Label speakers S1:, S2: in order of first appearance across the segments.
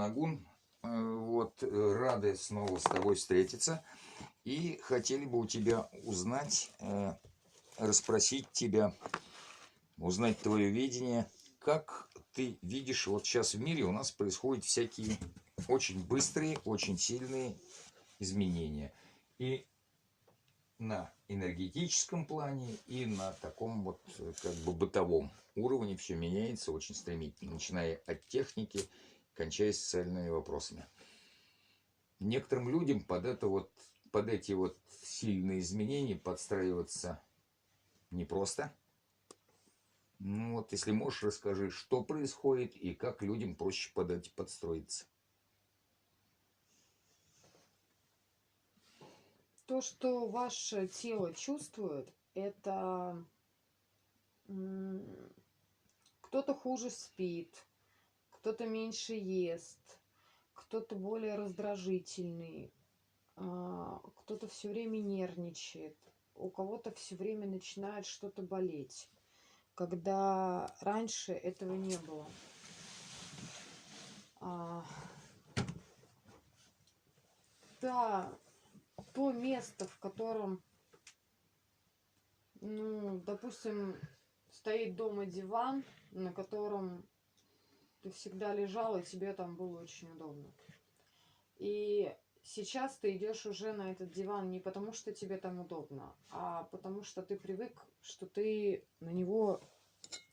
S1: Нагун. Вот, рады снова с тобой встретиться. И хотели бы у тебя узнать, расспросить тебя, узнать твое видение. Как ты видишь, вот сейчас в мире у нас происходят всякие очень быстрые, очень сильные изменения. И на энергетическом плане, и на таком вот как бы бытовом уровне все меняется очень стремительно, начиная от техники, кончая социальными вопросами. Некоторым людям под эти вот сильные изменения подстраиваться непросто. Ну вот, если можешь, расскажи, что происходит и как людям проще под эти подстроиться.
S2: То, что ваше тело чувствует, это кто-то хуже спит, кто-то меньше ест, кто-то более раздражительный, кто-то все время нервничает, у кого-то все время начинает что-то болеть, когда раньше этого не было. То место, в котором, допустим, стоит дома диван, на котором ты всегда лежал, и тебе там было очень удобно. И сейчас ты идешь уже на этот диван не потому, что тебе там удобно, а потому что ты привык, что ты на него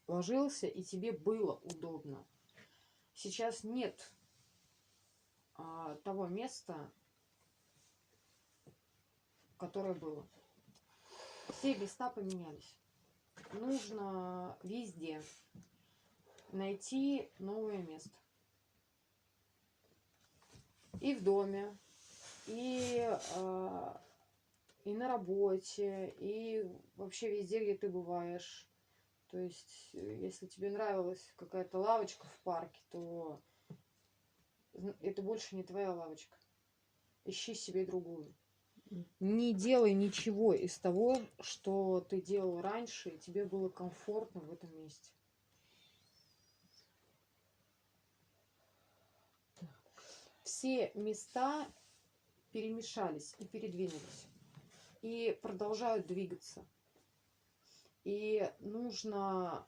S2: ложился, и тебе было удобно. Сейчас нет того места, которое было. Все места поменялись. Нужно везде найти новое место. И в доме, и на работе, и вообще везде, где ты бываешь. То есть, если тебе нравилась какая-то лавочка в парке, то это больше не твоя лавочка. Ищи себе другую. Не делай ничего из того, что ты делал раньше, и тебе было комфортно в этом месте. Все места перемешались и передвинулись, и продолжают двигаться. И нужно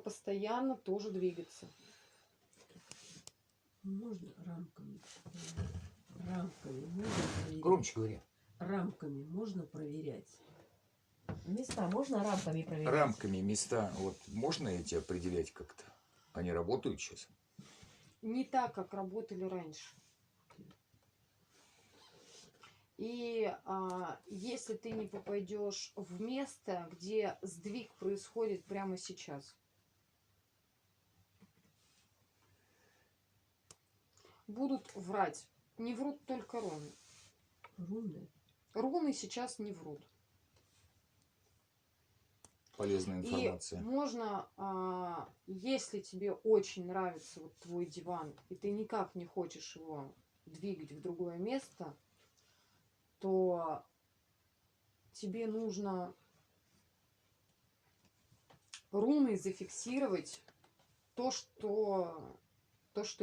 S2: постоянно тоже двигаться.
S3: Можно рамками? Рамками можно проверять?
S1: Громче говори.
S3: Рамками можно проверять?
S4: Места можно рамками проверять?
S1: Рамками места, вот можно эти определять как-то? Они работают сейчас?
S2: Не так, как работали раньше. И если ты не попадешь в место, где сдвиг происходит прямо сейчас, будут врать. Не врут только руны.
S3: Руны?
S2: Руны сейчас не врут.
S1: Полезная информация.
S2: И можно, если тебе очень нравится вот твой диван, и ты никак не хочешь его двигать в другое место, то тебе нужно руной зафиксировать то, что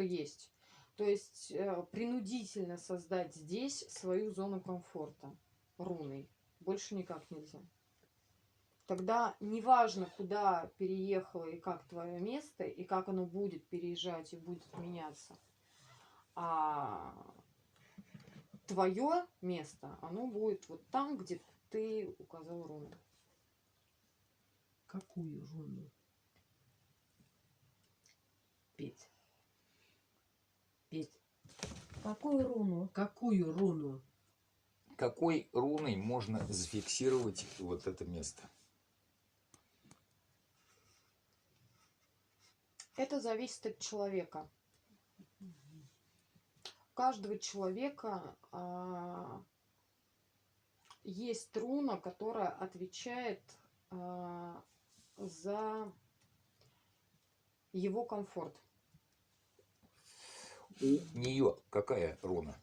S2: есть. То есть принудительно создать здесь свою зону комфорта руной. Больше никак нельзя. Тогда неважно, куда переехало и как твое место, и как оно будет переезжать и будет меняться, а твое место, оно будет вот там, где ты указал руну.
S3: Какую руну? Петь.
S4: Какую руну?
S3: Какую руну?
S1: Какой руной можно зафиксировать вот это место?
S2: Это зависит от человека. У каждого человека есть руна, которая отвечает за его комфорт.
S1: У нее какая руна?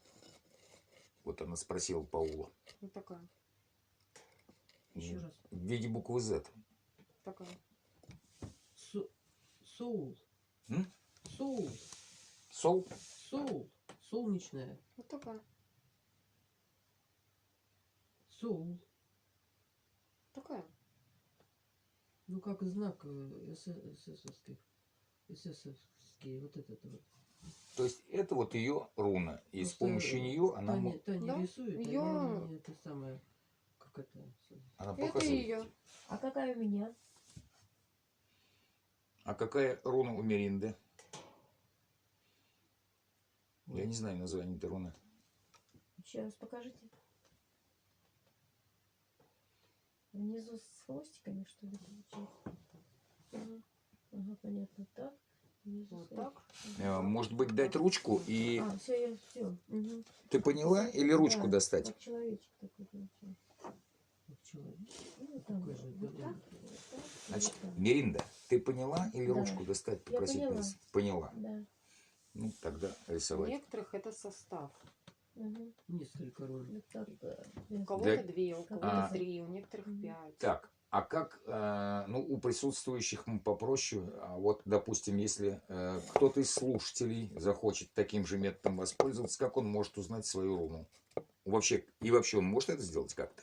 S1: Вот она спросила Паула.
S2: Вот такая.
S3: Еще раз.
S1: В виде буквы Z.
S2: Такая.
S3: Соул.
S1: М?
S3: Соул.
S1: Сол?
S3: Соул. Солнечная.
S2: Вот такая.
S3: Соул.
S2: Такая.
S3: Ну, как знак эсэсовских. Эсэсовский. Вот этот вот.
S1: То есть это вот ее руна. И с
S3: Просто
S1: помощью нее она,
S3: Таня
S2: Да,
S3: рисует, а
S2: её-
S3: я не это самое. Как это?
S1: она
S2: Это
S1: показывает.
S2: ее.
S4: А какая у меня?
S1: А какая руна у Меринды? Я
S3: Ой.
S1: не знаю название этой руны.
S4: Еще раз покажите. Внизу с хвостиками, что ли, получается? Ага, ага, понятно. Так. Внизу
S2: Вот
S4: с
S2: так.
S1: Может быть, дать ручку и...
S4: А, все, я все. Угу.
S1: Ты поняла? Или ручку достать?
S4: Как человечек такой получается.
S3: Как человек.
S4: Ну, там,
S3: Какой же
S4: вот
S3: это
S4: так,
S3: рун?
S4: вот так, и
S1: Значит,
S4: вот так.
S1: Меринда, ты поняла или
S4: Да.
S1: ручку достать,
S4: Я
S1: попросить
S4: поняла.
S1: нас? Поняла.
S4: Да.
S1: Ну, тогда
S2: У
S1: рисовать.
S2: некоторых это состав.
S4: Угу.
S3: Несколько рун.
S4: Вот так.
S2: У кого-то
S1: Для-
S2: 2, у кого-то 3, у некоторых
S4: Мгм.
S2: 5.
S1: Так, а как, ну, у присутствующих попроще, а вот, допустим, если кто-то из слушателей захочет таким же методом воспользоваться, как он может узнать свою руну? Вообще, и вообще он может это сделать как-то?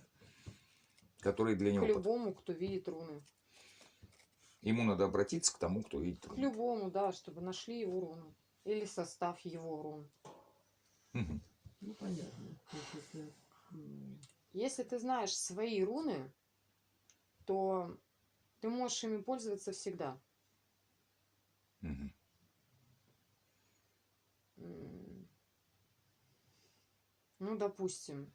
S1: Который для
S2: К
S1: него...
S2: любому, кто видит руны.
S1: Ему надо обратиться к тому, кто видит
S2: К
S1: руну.
S2: любому, да, чтобы нашли его руну. Или состав его рун.
S1: Мгм.
S3: Ну, понятно. То есть это,
S2: Если ты знаешь свои руны, то ты можешь ими пользоваться всегда.
S1: Мгм.
S2: Ну, допустим,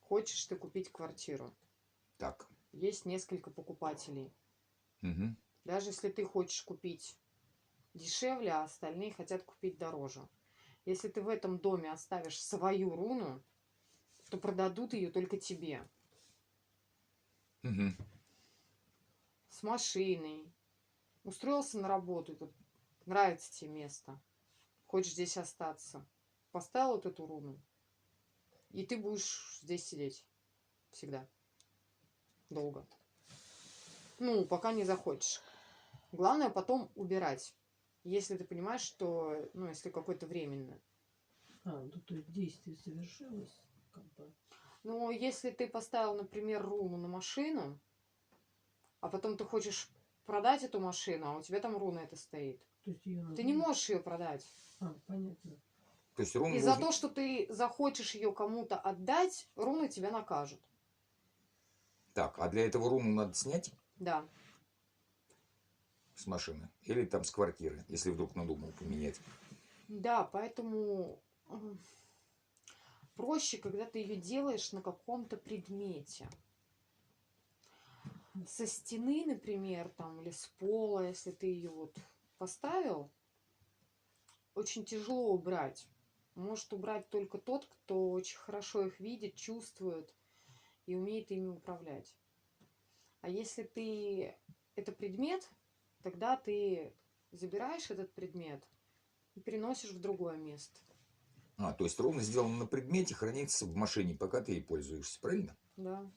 S2: хочешь ты купить квартиру.
S1: Так.
S2: Есть несколько покупателей.
S1: Мгм.
S2: Даже если ты хочешь купить дешевле, а остальные хотят купить дороже. Если ты в этом доме оставишь свою руну, то продадут ее только тебе.
S1: Мгм.
S2: С машиной. Устроился на работу, тут нравится тебе место. Хочешь здесь остаться. Поставил вот эту руну. И ты будешь здесь сидеть. Всегда. Долго. Ну, пока не захочешь. Главное потом убирать. Если ты понимаешь, что, ну, если какое-то временно.
S3: ну, то есть действие совершилось, как бы.
S2: Но если ты поставил, например, руну на машину, а потом ты хочешь продать эту машину, а у тебя там руна это стоит,
S3: То есть ее
S2: ты не можешь ее продать.
S3: понятно.
S1: То есть руну
S2: И за
S1: нужно...
S2: то, что ты захочешь ее кому-то отдать, руны тебя накажут.
S1: Так, а для этого руну надо снять
S2: Да.
S1: с машины? Или там с квартиры, если вдруг надумал поменять?
S2: Да, поэтому проще, когда ты ее делаешь на каком-то предмете. Со стены, например, там, или с пола, если ты ее вот поставил, очень тяжело убрать. Может убрать только тот, кто очень хорошо их видит, чувствует и умеет ими управлять. А если ты это предмет, тогда ты забираешь этот предмет и переносишь в другое место.
S1: То есть руна сделана на предмете, хранится в машине, пока ты ей пользуешься, правильно?
S2: Да.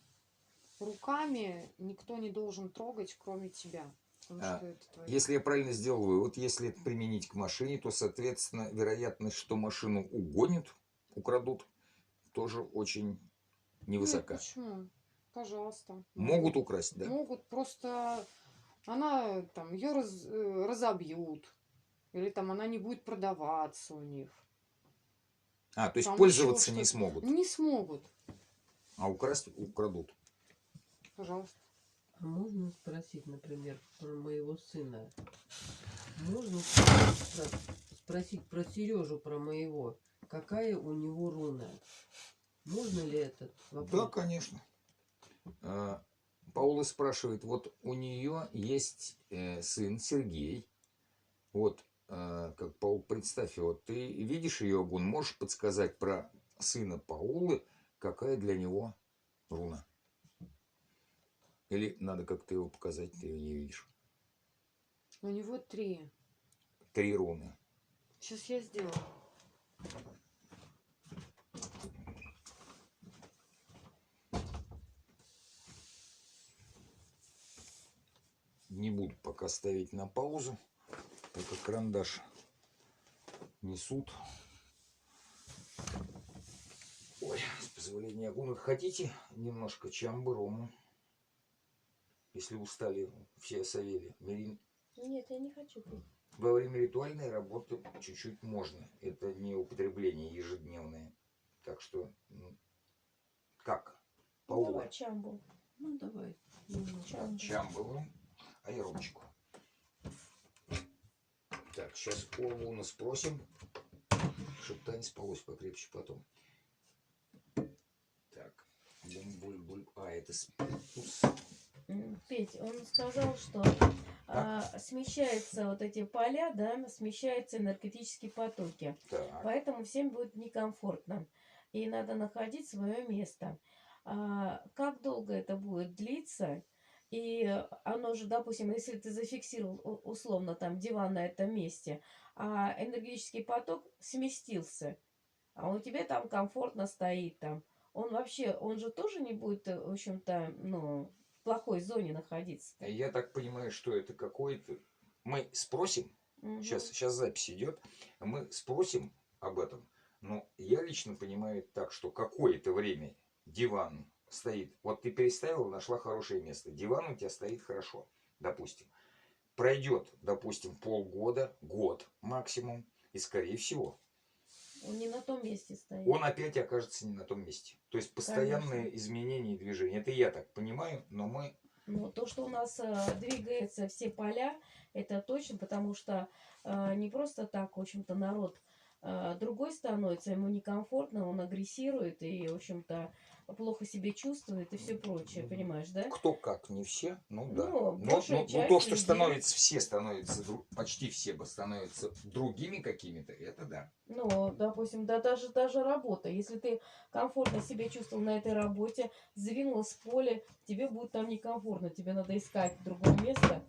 S2: Руками никто не должен трогать, кроме тебя. Потому что это твое.
S1: Если я правильно сделал вывод, если это применить к машине, то, соответственно, вероятность, что машину угонят, украдут, тоже очень
S2: Нет,
S1: невысока.
S2: почему? Пожалуйста.
S1: Могут украсть, да?
S2: Могут, просто она там ее разобьют. Или там она не будет продаваться у них.
S1: То есть
S2: Там
S1: пользоваться
S2: еще
S1: не
S2: что-то.
S1: смогут,
S2: Не смогут.
S1: а украсть украдут.
S2: Пожалуйста.
S3: А можно спросить, например, про моего сына? Можно спросить про Сережу, про моего? Какая у него руна? Можно ли этот вопрос?
S1: Да, конечно. Паула спрашивает, вот у нее есть сын Сергей. Вот, как Паул, представь, вот ты видишь ее огонь, можешь подсказать про сына Паулы, какая для него руна? Или надо как-то его показать, ты ее не видишь?
S2: У него 3.
S1: 3 руны.
S2: Сейчас я сделаю.
S1: Не буду пока ставить на паузу, так как карандаш несут. Ой, с позволения огонь. Хотите немножко чамбы, рому? Если устали все осовели. Мирин.
S4: Нет, я не хочу пить.
S1: Во время ритуальной работы чуть-чуть можно. Это не употребление ежедневное. Так что, как?
S4: Ну,
S1: Паула.
S4: давай чамбу.
S3: Ну, давай.
S4: Чамбу.
S1: Чамбы вам, а я ромчику. Так, сейчас Олву у нас спросим, чтобы та не спалось покрепче потом. Так, буль-буль-буль. А, это спиртус.
S4: Петь, он сказал, что смещаются вот эти поля, да, смещаются энергетические потоки.
S1: Так,
S4: Поэтому всем будет некомфортно. И надо находить свое место. Как долго это будет длиться? И оно же, допустим, если ты зафиксировал условно там диван на этом месте, а энергетический поток сместился, а у тебя там комфортно стоит там. Он вообще, он же тоже не будет, в общем-то, ну, в плохой зоне находиться.
S1: я так понимаю, что это какой-то... Мы спросим, сейчас запись идет, мы спросим об этом. Но я лично понимаю так, что какое-то время диван стоит. Вот ты переставила, нашла хорошее место. Диван у тебя стоит хорошо, допустим. Пройдет, допустим, полгода, год максимум. И скорее всего,
S4: Он не на том месте стоит.
S1: он опять окажется не на том месте. То есть постоянные изменения и движения. Это я так понимаю, но мы...
S4: Но то, что у нас двигаются все поля, это точно, потому что не просто так, в общем-то, народ другой становится, ему некомфортно, он агрессирует и, в общем-то, плохо себя чувствует и все прочее, понимаешь, да?
S1: Кто как, не все, ну да.
S4: Ну,
S1: Но
S4: большая часть
S1: то, что
S4: людей.
S1: становится, все становятся, почти все становятся другими какими-то, это да.
S4: Ну, допустим, да даже работа. Если ты комфортно себя чувствовал на этой работе, сдвинулась с поля, тебе будет там некомфортно, тебе надо искать другое место.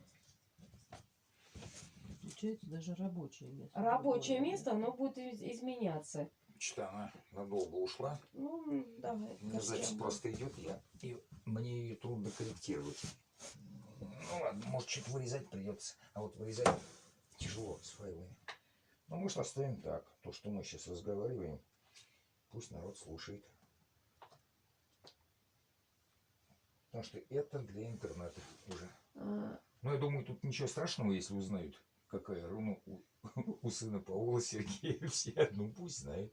S3: Получается даже рабочее место.
S4: Рабочее место, оно будет изменяться.
S1: Что-то она надолго ушла.
S4: Ну, давай.
S1: У меня запись
S4: зачем?
S1: просто идет, мне ее трудно корректировать. Ну ладно, может чуть вырезать придется. А вот вырезать тяжело с файлами. Ну, может, оставим так. То, что мы сейчас разговариваем, пусть народ слушает. Потому что это для интернета уже. Ну, я думаю, тут ничего страшного, если узнают, какая руна у сына Паула Сергея. Все, ну пусть знают.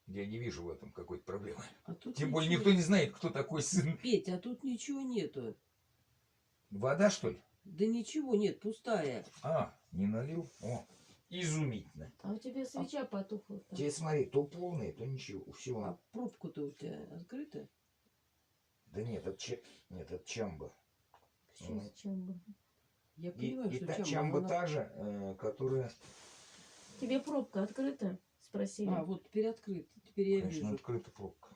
S1: Я не вижу в этом какой-то проблемы.
S3: А тут
S1: Тем более
S3: ничего-
S1: никто не знает, кто такой сын.
S3: Петь, а тут ничего нету.
S1: Вода, что ли?
S3: Да ничего нет, пустая.
S1: А, не налил? О, изумительно.
S4: А у тебя свеча потухла там.
S1: Тебе смотри, то полное, то ничего.
S3: А
S1: Всего.
S3: пробка-то у тебя открыта?
S1: Да нет, это чамба.
S4: Что с чамбой?
S3: Я понимаю,
S1: И
S3: что
S1: та
S3: чамба,
S1: чамба
S3: она-
S1: та же, которая...
S4: Тебе пробка открыта? Спросили.
S3: А, вот теперь открыт. Теперь я
S1: Конечно,
S3: вижу.
S1: открыта пробка.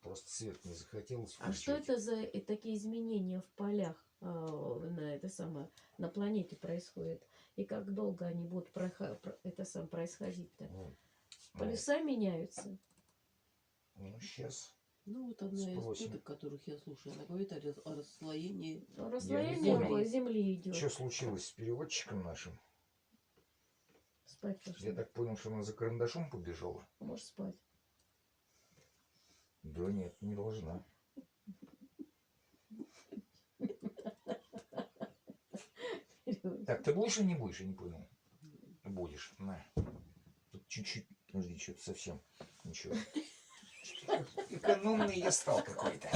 S1: Просто свет не захотелось
S4: А что
S1: включать.
S4: это за такие изменения в полях на планете происходят? И как долго они будут происходить-то?
S1: Ну,
S4: Полюса меняются?
S1: ну, сейчас.
S3: Ну, вот одна из
S1: Спросим.
S3: теток, которых я слушаю, она говорит о расслоении.
S4: Расслоение
S1: понял.
S4: Земли идет.
S1: Что случилось с переводчиком нашим?
S4: Спать пошла.
S1: Я так понял, что она за карандашом побежала.
S4: Можешь спать.
S1: Да нет, не должна. Так, ты будешь или не будешь? Я не понял. Будешь. На. Тут чуть-чуть. Подожди, что-то совсем. Ничего. Экономный я стал какой-то.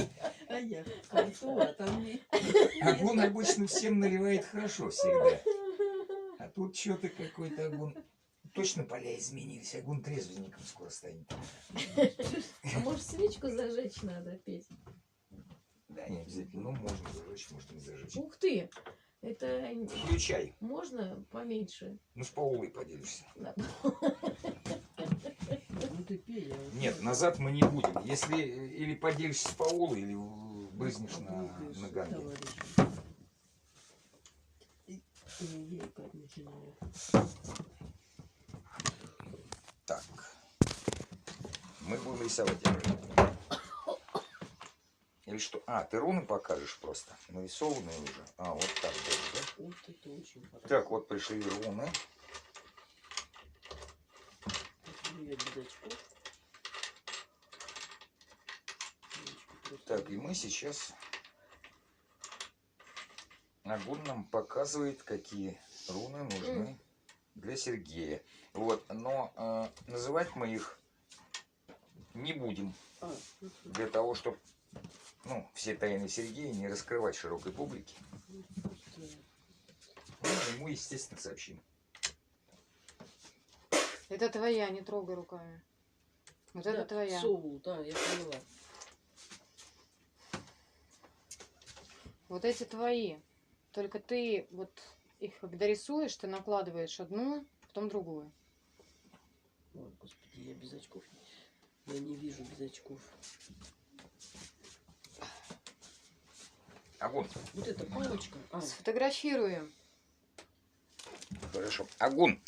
S3: А я пойду, а там не...
S1: Огонь обычно всем наливает хорошо всегда. А тут что-то какой-то огонь. Точно поля изменились. Огонь трезвенником скоро станет.
S4: А может свечку зажечь надо, Петь?
S1: Да, не обязательно. Ну, можно зажечь, можно не зажечь.
S4: Ух ты! Это
S1: Включай.
S4: можно поменьше?
S1: Ну, с Паулой поделишься.
S3: Ну ты пей, я вот...
S1: Нет, назад мы не будем. Если или поделишься с Паулой, или брызнешь на ганге.
S3: Я как начинаю.
S1: Так. Мы будем рисовать. Или что? А, ты руны покажешь просто. Нарисованные уже. А, вот так даже, да?
S3: Вот это очень хорошо.
S1: Так, вот пришли руны.
S3: Возьму я без очков. Ручки просто
S1: Так, и
S3: беру.
S1: мы сейчас... Агун нам показывает, какие руны нужны для Сергея. Вот, но называть мы их не будем.
S3: А,
S1: Для того, чтобы все тайны Сергея не раскрывать широкой публике.
S3: ну, просто
S1: Ну, ему, естественно, сообщим.
S2: Это твоя, не трогай руками. Вот это
S3: да,
S2: твоя.
S3: соул, да, я поняла.
S2: Вот эти твои. Только ты вот их когда рисуешь, ты накладываешь одну, потом другую.
S3: Ой, господи, я без очков. Я не вижу без очков.
S1: Агун,
S3: Вот эта палочка. А,
S2: Сфотографируем.
S1: хорошо. Агун,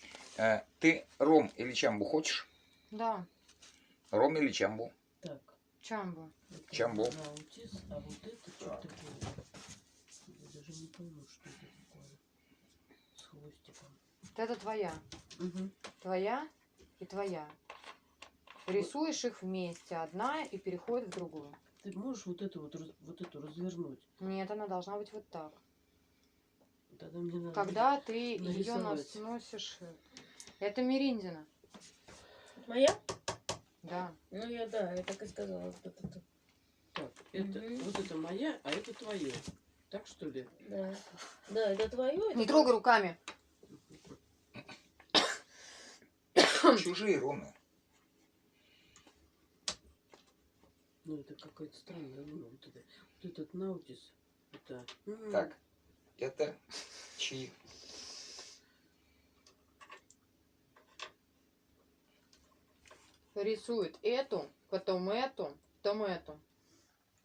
S1: ты ром или чамбу хочешь?
S2: Да,
S1: Ром или чамбу?
S3: так.
S2: чамбу.
S3: Это
S1: Чамбо.
S3: наутис, а вот это что такое? Я даже не пойму, что это такое. С хвостиком.
S2: Вот это твоя.
S3: Угу.
S2: Твоя и твоя. Рисуешь их вместе, одна и переходит в другую.
S3: Ты можешь вот эту развернуть?
S2: Нет, она должна быть вот так.
S3: Тогда мне надо
S2: Когда ты ее
S3: нарисовать.
S2: носишь. Это Мериндина.
S4: Моя?
S2: Да.
S4: Ну, я так и сказала. Вот это.
S3: Так, это,
S4: Мгм.
S3: вот это моя, а это твое. Так что ли?
S4: Да. Да, это твое.
S2: Не трогай руками.
S1: Чужие руны.
S3: Ну, это какая-то странная руна. Вот этот наутис. Это...
S1: Так, это чьи?
S2: Рисует эту, потом эту, потом эту.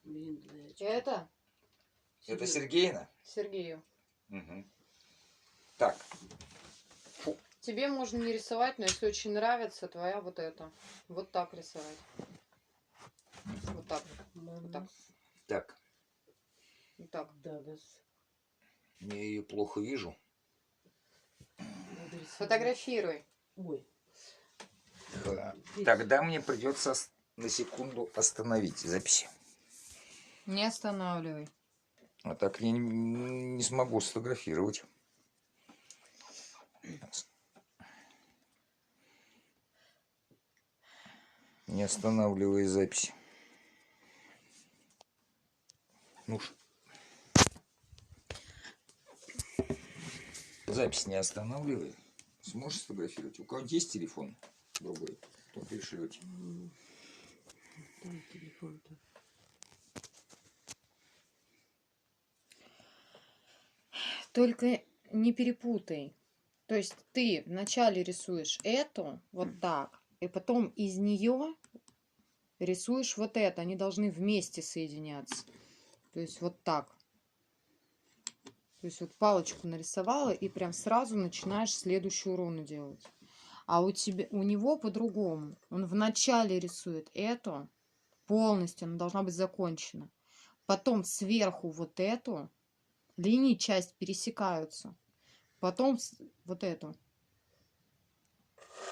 S3: Блин, блядь.
S2: Это
S1: Это
S3: Серьёзно.
S1: Сергеина?
S2: Сергею.
S1: Угу. Так,
S2: Тебе можно не рисовать, но если очень нравится, твоя вот эта. Вот так рисовать. Вот так. Вот так.
S1: так,
S2: Вот так.
S3: Дагас.
S1: я ее плохо вижу.
S3: Надо рисовать.
S2: Сфотографируй.
S3: Ой.
S1: Тогда мне придется на секунду остановить запись.
S2: Не останавливай.
S1: А так я не смогу сфотографировать. Не останавливай запись. Ну ж. Запись не останавливай. Сможешь сфотографировать? У кого-нибудь есть телефон другой? То пришлете.
S3: Там телефон-то.
S2: Только не перепутай. То есть ты вначале рисуешь эту вот так, и потом из нее рисуешь вот это. Они должны вместе соединяться. То есть вот так. То есть вот палочку нарисовала и прям сразу начинаешь следующую руну делать. А у него по-другому. Он вначале рисует эту полностью, она должна быть закончена. Потом сверху вот эту. Линии часть пересекаются. Потом вот эту.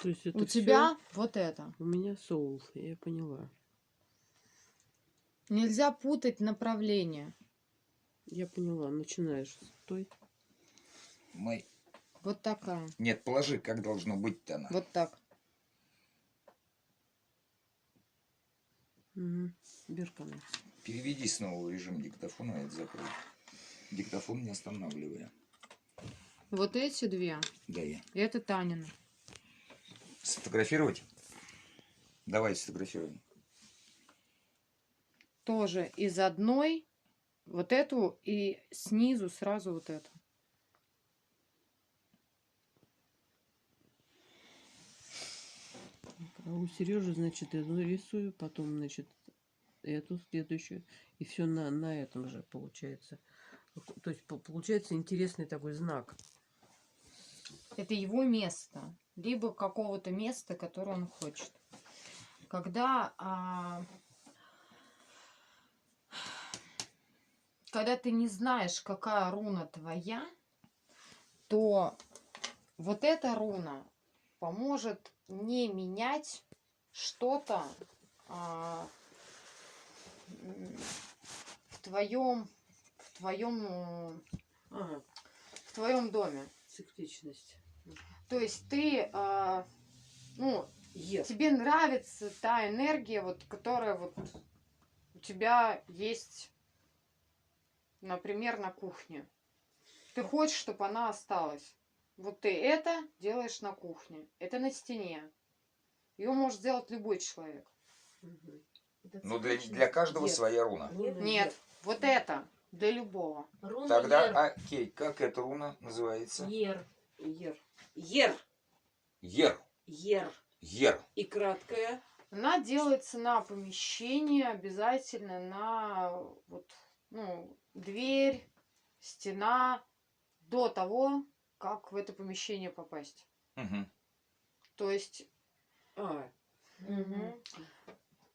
S3: То есть это
S2: У
S3: всё
S2: тебя вот это.
S3: у меня соул, я поняла.
S2: Нельзя путать направление.
S3: Я поняла. Начинаешь с той.
S1: Мой...
S2: Вот такая.
S1: Нет, положи, как должно быть-то она.
S2: Вот так.
S3: Угу. Беркана.
S1: Переведи снова в режим диктофона, это закрой. Диктофон не останавливая.
S2: Вот эти две.
S1: Да, я.
S2: Это Танина.
S1: Сфотографировать? Давай сфотографируем.
S2: Тоже из одной вот эту и снизу сразу вот эту.
S3: А у Сережи, значит, эту рисую, потом, значит, эту следующую. И все на этом же получается. То есть получается интересный такой знак.
S2: Это его место. Либо какого-то места, которое он хочет. Когда когда ты не знаешь, какая руна твоя, то вот эта руна поможет не менять что-то в твоем
S3: Ага,
S2: в твоем доме.
S3: цикличность.
S2: То есть ты, ну,
S3: Ев.
S2: тебе нравится та энергия, вот, которая вот у тебя есть, например, на кухне. Ты хочешь, чтобы она осталась. Вот ты это делаешь на кухне. Это на стене. Ее может сделать любой человек.
S3: Мгм.
S4: Это
S1: Но для
S4: цикличность.
S1: каждого
S3: Ев.
S1: своя руна.
S3: Руна
S2: Нет,
S3: Ев.
S2: вот это для любого.
S4: Руна
S1: Тогда,
S4: Ер.
S1: окей, как эта руна называется?
S4: Ер.
S3: Ер. Ер.
S1: Ер.
S3: Ер.
S1: Ер.
S3: И краткая.
S2: Она делается на помещение, обязательно на вот, ну, дверь, стена, до того, как в это помещение попасть.
S1: Мгм.
S2: То есть
S3: А,
S4: Мгм.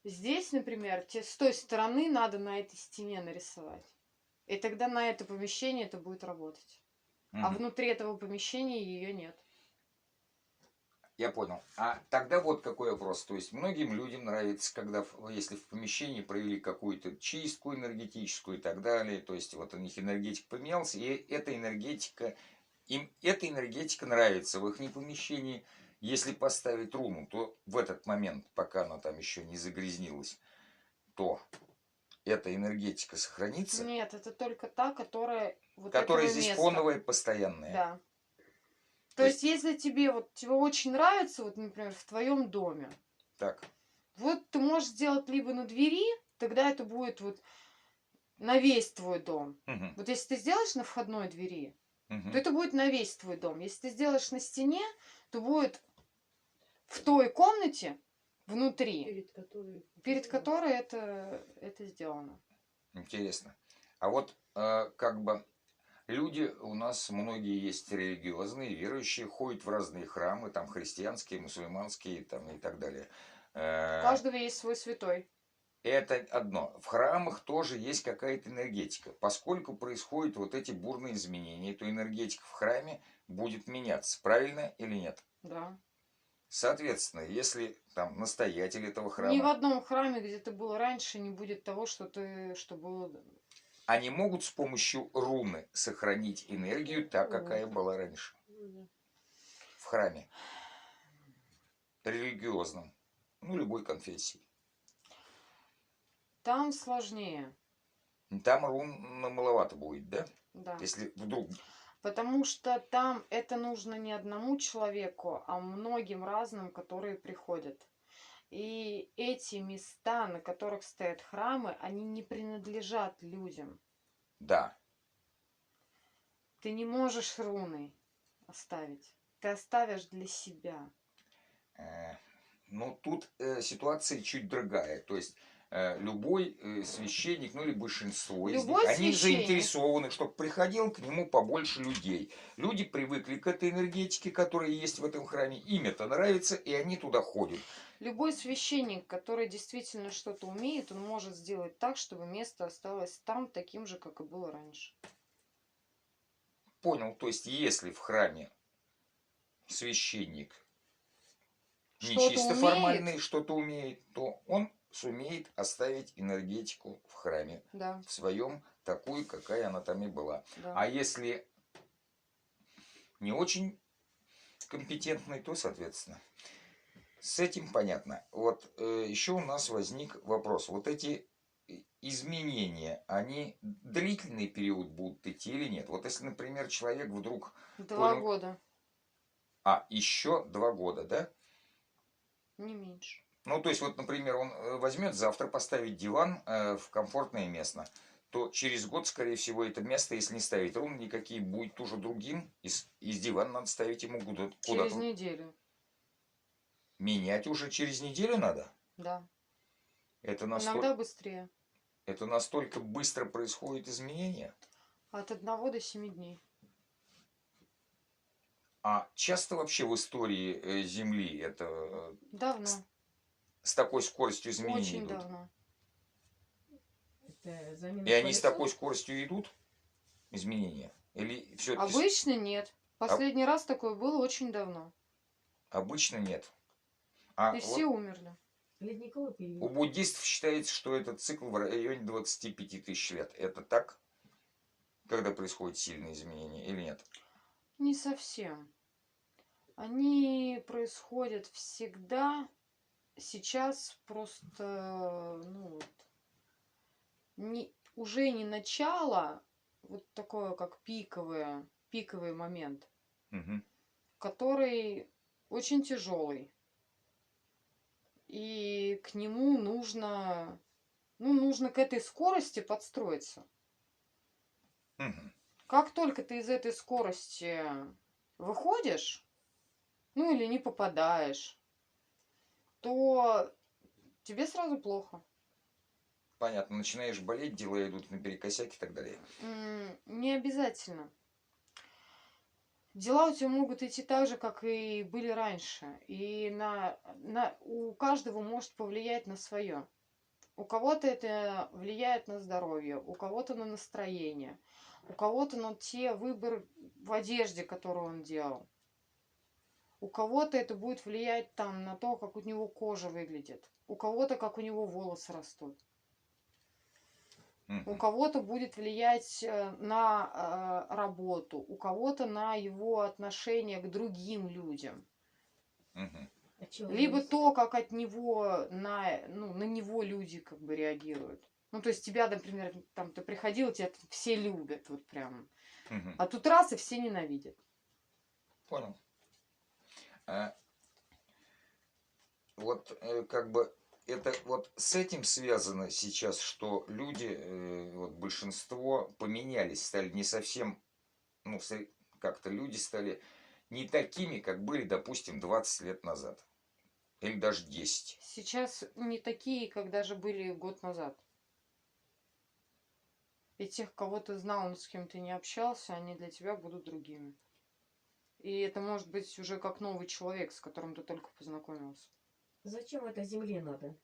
S2: здесь, например, тебе с той стороны надо на этой стене нарисовать. И тогда на это помещение это будет работать. А
S1: Мгм.
S2: внутри этого помещения ее нет.
S1: Я понял. А тогда вот какой вопрос. То есть многим людям нравится, когда, если в помещении провели какую-то чистку энергетическую и так далее, то есть вот у них энергетик поменялся, и им эта энергетика нравится в их помещении. Если поставить руну, то в этот момент, пока она там еще не загрязнилась, то эта энергетика сохранится,
S2: Нет, это только та, которая вот
S1: которая
S2: этого
S1: здесь
S2: места.
S1: фоновая, постоянная.
S2: Да.
S1: То
S2: То есть, если тебе очень нравится, вот, например, в твоем доме,
S1: Так.
S2: вот ты можешь сделать либо на двери, тогда это будет вот на весь твой дом.
S1: Мгм.
S2: Вот если ты сделаешь на входной двери,
S1: Мгм.
S2: то это будет на весь твой дом. Если ты сделаешь на стене, то будет в той комнате внутри, перед которой это сделано.
S1: Интересно. А вот как бы люди у нас многие есть религиозные, верующие, ходят в разные храмы, там христианские, мусульманские там, и так далее.
S2: У каждого есть свой святой.
S1: Это одно. В храмах тоже есть какая-то энергетика. Поскольку происходят вот эти бурные изменения, то энергетика в храме будет меняться. Правильно или нет?
S2: Да.
S1: Соответственно, если там настоятель этого
S2: Ни в
S1: храма,
S2: одном храме, где ты был раньше, не будет того, что было.
S1: они могут с помощью руны сохранить энергию так, какая была раньше. В храме. Религиозном. Ну, любой конфессии.
S2: Там сложнее.
S1: Там рун маловато будет, да?
S2: Да.
S1: Если вдруг...
S2: Потому что там это нужно не одному человеку, а многим разным, которые приходят. И эти места, на которых стоят храмы, они не принадлежат людям.
S1: Да.
S2: Ты не можешь руны оставить. Ты оставишь для себя.
S1: Но тут ситуация чуть другая. То есть любой священник, ну или большинство из них,
S2: Любой
S1: они
S2: священник.
S1: заинтересованы, чтобы приходил к нему побольше людей. Люди привыкли к этой энергетике, которая есть в этом храме. Им это нравится, и они туда ходят.
S2: Любой священник, который действительно что-то умеет, он может сделать так, чтобы место осталось там таким же, как и было раньше.
S1: Понял. То есть если в храме священник не
S2: Что-то
S1: чисто
S2: умеет.
S1: формальный, что-то умеет, то он сумеет оставить энергетику в храме,
S2: Да,
S1: в своем, такую, какая она там и была.
S2: да.
S1: А если не очень компетентный, то, соответственно, с этим понятно. Вот еще у нас возник вопрос. Вот эти изменения, они длительный период будут идти или нет? Вот если, например, человек вдруг
S2: 2
S1: понял...
S2: года,
S1: еще 2 года, да?
S2: не меньше.
S1: Ну, то есть, вот, например, он возьмет завтра поставить диван в комфортное место, то через год, скорее всего, это место, если не ставить рун, никакие будет уже другим, из дивана надо ставить ему
S2: Через
S1: куда-то.
S2: неделю,
S1: Менять уже через неделю надо?
S2: да.
S1: Это
S2: Иногда быстрее.
S1: это настолько быстро происходит изменения?
S2: От 1 до 7 дней.
S1: А часто вообще в истории Земли это
S2: Давно.
S1: с такой скоростью изменений
S2: Очень
S1: идут?
S2: давно.
S4: Это замена
S1: И они с
S4: колесов?
S1: такой скоростью идут, изменения? Или все-таки
S2: Обычно нет. Последний раз такое было очень давно.
S1: обычно нет? А
S2: И
S1: вот
S2: все умерли.
S4: Ледниковый
S1: у
S4: период.
S1: буддистов считается, что этот цикл в районе 25 тысяч лет. Это так? Когда происходят сильные изменения или нет?
S2: Не совсем. Они происходят всегда. Сейчас просто, ну, вот, уже не начало, вот такое, как пиковый момент,
S1: Мгм.
S2: который очень тяжелый. И к нему нужно к этой скорости подстроиться.
S1: Мгм.
S2: Как только ты из этой скорости выходишь, ну или не попадаешь, то тебе сразу плохо.
S1: Понятно, начинаешь болеть, дела идут наперекосяк и так далее.
S2: Не обязательно. Дела у тебя могут идти так же, как и были раньше. И у каждого может повлиять на свое. У кого-то это влияет на здоровье, у кого-то на настроение, у кого-то на те выборы в одежде, которую он делал. У кого-то это будет влиять там на то, как у него кожа выглядит. У кого-то, как у него волосы растут. У
S1: Мгм.
S2: кого-то будет влиять на работу, у кого-то на его отношение к другим людям.
S1: Мгм.
S4: От чего
S2: Либо
S4: зависит?
S2: то, как от него на него люди как бы реагируют. Ну, то есть тебя, например, там ты приходил, тебя тут все любят, вот прям.
S1: Мгм.
S2: А тут раз и все ненавидят.
S1: Понял. А вот как бы это вот с этим связано сейчас, что люди, вот большинство поменялись, стали не совсем, ну, как-то люди стали не такими, как были, допустим, 20 лет назад. Или даже 10.
S2: Сейчас не такие, как даже были год назад. И тех, кого ты знал, но с кем ты не общался, они для тебя будут другими. И это может быть уже как новый человек, с которым ты только познакомился.
S4: Зачем это земле надо?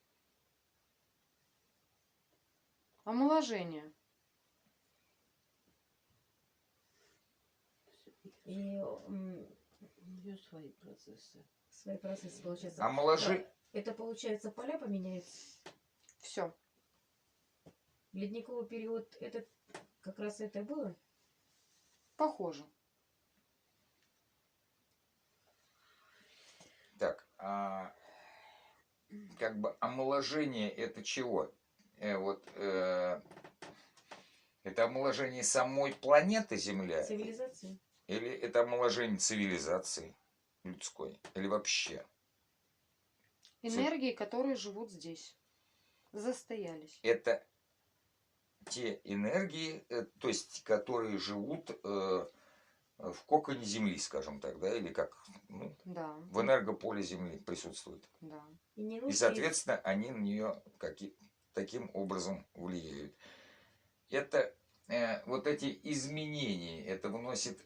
S2: Омоложение.
S4: И
S3: У нее свои процессы.
S4: свои процессы получается.
S1: Омоложи...
S4: Это получается поля поменяются.
S2: Все.
S4: Ледниковый период, это как раз это было?
S2: Похоже.
S1: Так, как бы омоложение это чего? Это омоложение самой планеты Земля?
S4: Цивилизация?
S1: Или это омоложение цивилизации людской? Или вообще?
S2: Энергии, которые живут здесь. Застоялись.
S1: Это те энергии, то есть, которые живут в коконе Земли, скажем так, да, или как, ну,
S2: Да,
S1: в энергополе Земли присутствуют.
S2: да.
S4: И не
S1: И,
S4: нужно
S1: соответственно, они на нее таким образом влияют. Это вот эти изменения, это вносит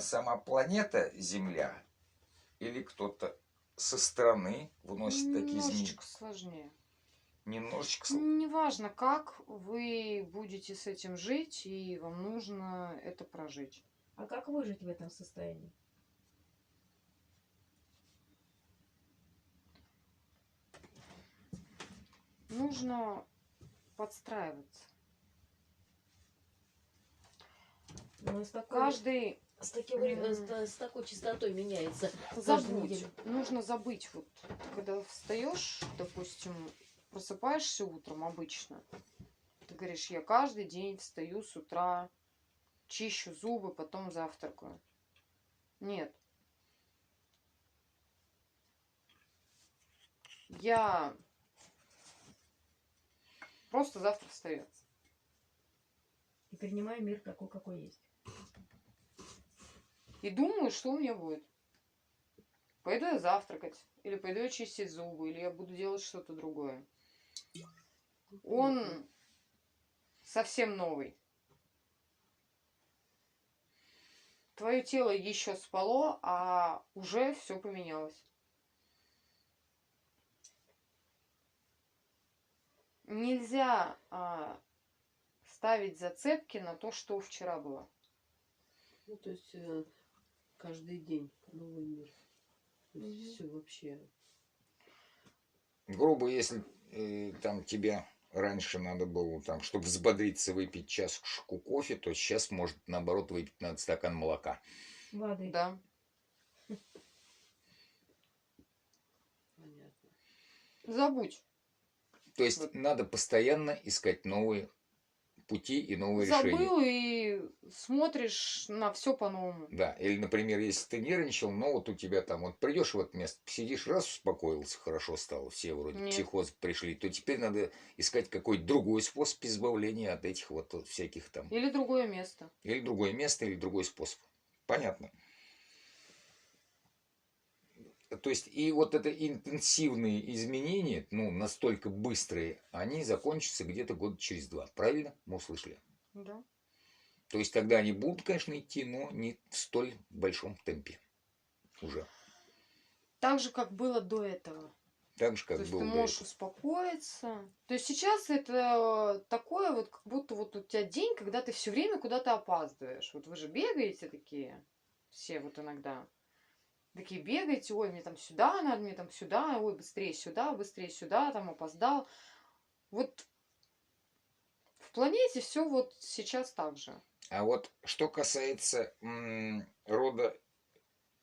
S1: сама планета Земля или кто-то со стороны вносит такие изменения?
S2: Немножечко сложнее.
S1: Немножечко
S2: Неважно, как вы будете с этим жить, и вам нужно это прожить.
S4: А как выжить в этом состоянии?
S2: Нужно подстраиваться.
S4: Ну, с такой,
S2: Каждый
S4: с такой частотой меняется. Каждую
S2: забудь.
S4: неделю.
S2: Нужно забыть. Вот когда встаешь, допустим, просыпаешься утром обычно, ты говоришь, я каждый день встаю с утра, чищу зубы, потом завтракаю. Нет. Я просто завтра встаю.
S4: И принимаю мир такой, какой есть.
S2: И думаю, что у меня будет. Пойду я завтракать, или пойду я чистить зубы, или я буду делать что-то другое. Он совсем новый. Твое тело еще спало, а уже все поменялось. нельзя ставить зацепки на то, что вчера было.
S3: Ну, то есть каждый день новый мир. То есть все вообще.
S1: Грубо, если там тебе раньше надо было, там, чтобы взбодриться, выпить чашку кофе, то сейчас, может, наоборот, выпить надо стакан молока.
S4: Воды.
S2: Да.
S3: Понятно.
S2: Забудь.
S1: То есть
S2: Вот.
S1: надо постоянно искать новые пути и новые решения.
S2: Забыл и смотришь на все по-новому.
S1: Да, или, например, если ты нервничал, но вот у тебя там, вот придешь в это место, посидишь, раз успокоился, хорошо стало, все вроде
S2: Нет.
S1: психоз пришли, то теперь надо искать какой-то другой способ избавления от этих вот всяких там.
S2: Или другое место.
S1: Или другое место, или другой способ. Понятно. То есть и вот это интенсивные изменения, ну, настолько быстрые, они закончатся где-то года через 2. Правильно? Мы услышали.
S2: Да.
S1: То есть тогда они будут, конечно, идти, но не в столь большом темпе уже.
S2: Так же, как было до этого.
S1: Так же, как
S2: То есть
S1: было
S2: ты
S1: до
S2: можешь
S1: этого.
S2: успокоиться. То есть сейчас это такое вот, как будто вот у тебя день, когда ты все время куда-то опаздываешь. Вот вы же бегаете такие, все вот иногда. Такие бегаете, ой, мне там сюда надо, мне там сюда, ой, быстрее сюда, там опоздал. Вот в планете все вот сейчас так же.
S1: А вот что касается рода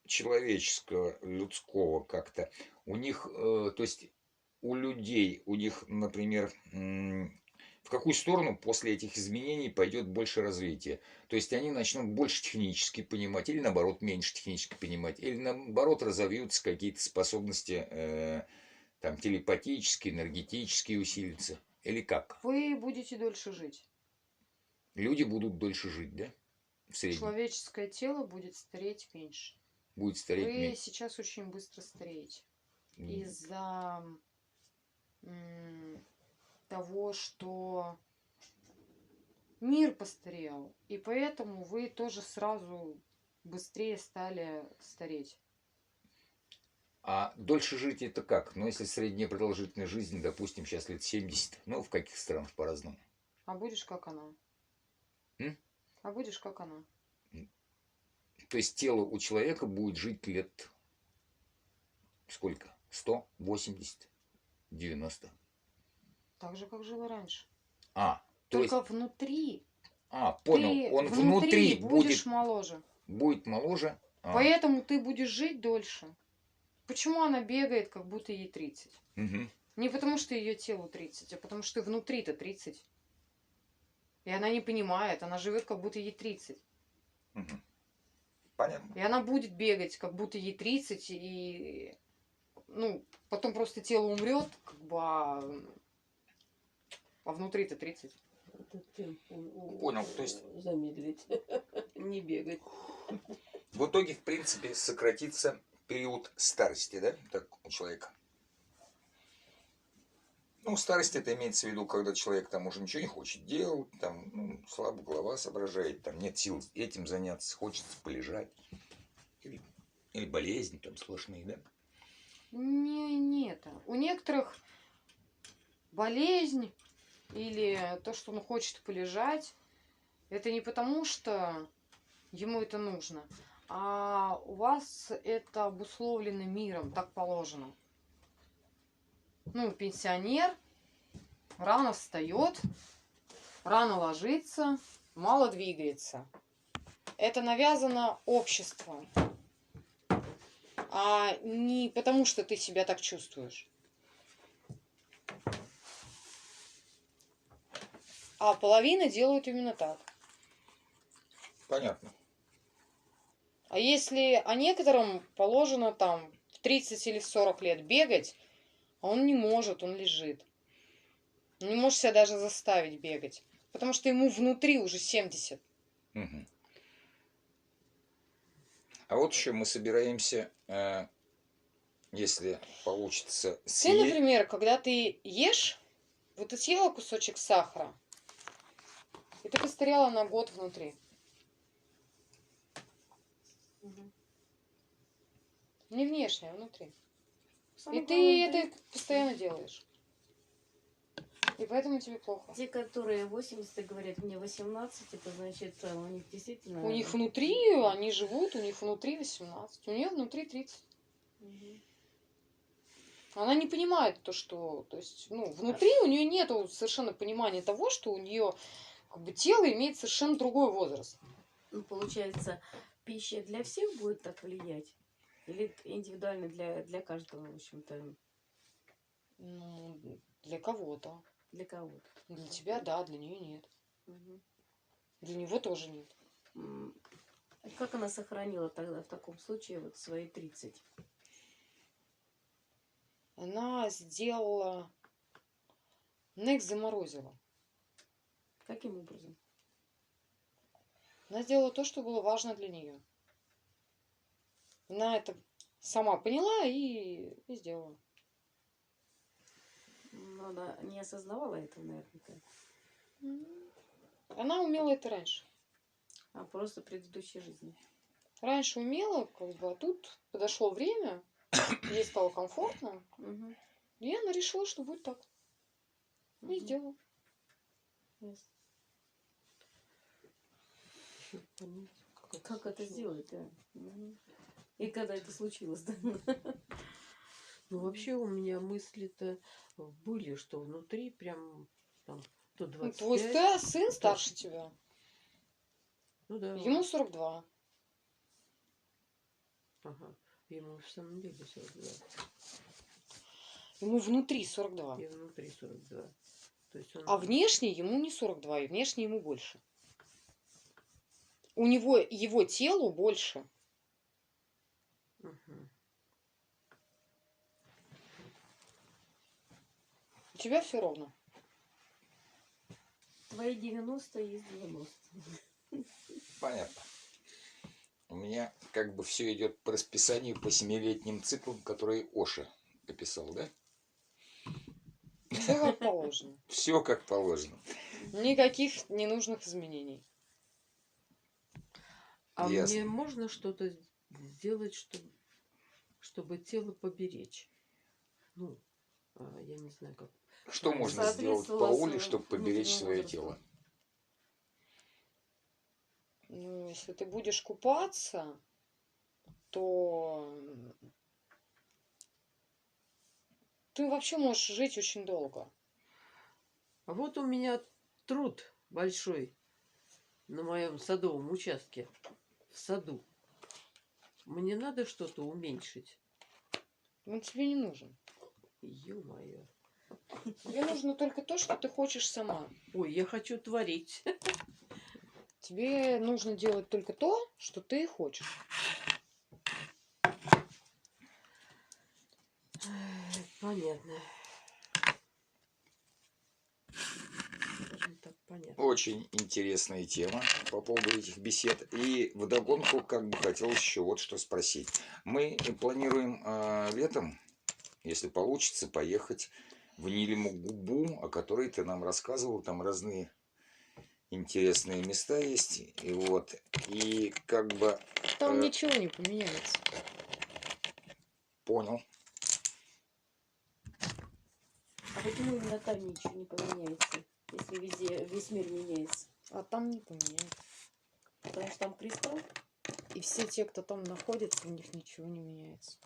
S1: человеческого, людского как-то, у них, то есть у людей, у них, например, в какую сторону после этих изменений пойдет больше развития? То есть они начнут больше технически понимать, или наоборот меньше технически понимать, или наоборот разовьются какие-то способности там телепатические, энергетические усилиться, или как?
S2: Вы будете дольше жить.
S1: Люди будут дольше жить, да? В среднем.
S2: Человеческое тело будет стареть меньше.
S1: Будет стареть
S2: Вы
S1: меньше.
S2: сейчас очень быстро стареете. Из-за того, что мир постарел, и поэтому вы тоже сразу быстрее стали стареть.
S1: А дольше жить это как? Ну, если средняя продолжительность жизни, допустим, сейчас лет 70, ну, в каких странах по-разному.
S2: А будешь как она?
S1: М?
S2: А будешь как она?
S1: То есть тело у человека будет жить лет сколько? 100, 80, 90.
S2: Так же, как жила раньше.
S1: А, то
S2: Только
S1: есть,
S2: внутри.
S1: понял,
S2: Ты
S1: он
S2: внутри
S1: внутри
S2: будешь моложе.
S1: будет моложе.
S2: Поэтому ты будешь жить дольше. Почему она бегает, как будто ей 30?
S1: Угу.
S2: Не потому, что ее телу 30, а потому, что внутри-то 30. И она не понимает, она живет, как будто ей 30.
S1: Угу. Понятно.
S2: И она будет бегать, как будто ей 30, и потом просто тело умрет, как бы, а внутри-то 30.
S3: Этот темп
S1: Понял, то есть
S3: замедлить, не бегать.
S1: в итоге, в принципе, сократится период старости, да, так у человека. Ну, старость это имеется в виду, когда человек там уже ничего не хочет делать, там слабо голова соображает, там нет сил этим заняться, хочется полежать. Или болезни там сплошные, да?
S2: Не это. У некоторых болезнь или то, что он хочет полежать, это не потому, что ему это нужно, а у вас это обусловлено миром, так положено. Пенсионер рано встает, рано ложится, мало двигается. Это навязано обществом, а не потому, что ты себя так чувствуешь. А половина делают именно так.
S1: Понятно.
S2: А некоторым положено там в 30 или 40 лет бегать, а он не может, он лежит. Он не может себя даже заставить бегать, потому что ему внутри уже 70.
S1: Угу. А вот еще мы собираемся, если получится,
S2: Ты, например, когда ты ешь, вот ты съела кусочек сахара, и ты постарела на год внутри. Не внешне, а внутри. И ты это постоянно делаешь. И поэтому тебе плохо.
S4: Те, которые 80 говорят, мне 18, это значит, у них действительно...
S2: У них внутри, они живут, у них внутри 18, у нее внутри 30.
S4: Мгм.
S2: Она не понимает то, что, то есть, ну, внутри у нее нету совершенно понимания того, что у нее как бы тело имеет совершенно другой возраст.
S4: Ну, получается, пища для всех будет так влиять? Или индивидуально для каждого, в общем-то,
S2: Ну, для кого-то.
S4: для кого-то?
S2: Для тебя, да, для нее нет.
S4: Мгм.
S2: Для него тоже нет.
S4: М, Как она сохранила тогда в таком случае вот свои 30?
S2: Она сделала... Она их заморозила.
S4: Каким образом?
S2: Она сделала то, что было важно для нее. Она это сама поняла и сделала.
S4: Ну, она не осознавала этого наверняка.
S2: Она умела это раньше.
S4: А просто в предыдущей жизни.
S2: Раньше умела, как бы, а тут подошло время, ей стало комфортно,
S4: Мгм.
S2: и она решила, что будет так. И
S4: Мгм.
S2: сделала.
S4: Ясно.
S3: Ещё понять,
S4: Как это
S3: случилось.
S4: сделать, да? Мгм. И когда это случилось, да?
S3: Ну, вообще у меня мысли-то были, что внутри прям там то
S2: Ну, твой
S3: 25,
S2: сын старше тебя.
S3: ну да,
S2: Ему 42.
S3: ага, ему в самом деле 42,
S2: Ему внутри 42.
S3: и внутри 42. То есть он...
S2: А внешне ему не 42, и внешне ему больше. У него его телу больше.
S3: Мгм.
S2: У тебя все ровно.
S4: Твои 90 есть 90.
S1: Понятно. У меня как бы все идет по расписанию, по 7-летним циклам, которые Оша описал, да?
S2: Все как положено.
S1: Все как положено.
S2: Никаких ненужных изменений.
S3: А
S1: Ясно.
S3: мне можно что-то сделать, чтобы тело поберечь? Ну, я не знаю, как
S1: Что
S3: правильно.
S1: можно сделать по
S4: Соответствовало
S1: Оле,
S4: своему
S1: чтобы поберечь
S4: внутреннему
S1: свое
S4: возрасту.
S1: тело?
S2: Ну, если ты будешь купаться, то ты вообще можешь жить очень долго.
S3: А вот у меня труд большой на моем садовом участке, в саду. Мне надо что-то уменьшить.
S2: Он тебе не нужен.
S3: Ё-моё.
S2: Тебе нужно только то, что ты хочешь сама.
S3: Ой, я хочу творить.
S2: Тебе нужно делать только то, что ты хочешь.
S3: Понятно. Скажем так, понятно.
S1: Очень интересная тема по поводу этих бесед. И вдогонку как бы хотелось еще вот что спросить. Мы планируем летом, если получится, поехать в Нилиму-Губу, о которой ты нам рассказывал. Там разные интересные места есть. И вот. И как бы
S2: Там ничего не поменяется.
S1: понял.
S4: А почему именно там ничего не поменяется, если везде весь мир меняется?
S2: А там не поменяется.
S4: Потому что там кристалл?
S2: И все те, кто там находится, у них ничего не меняется.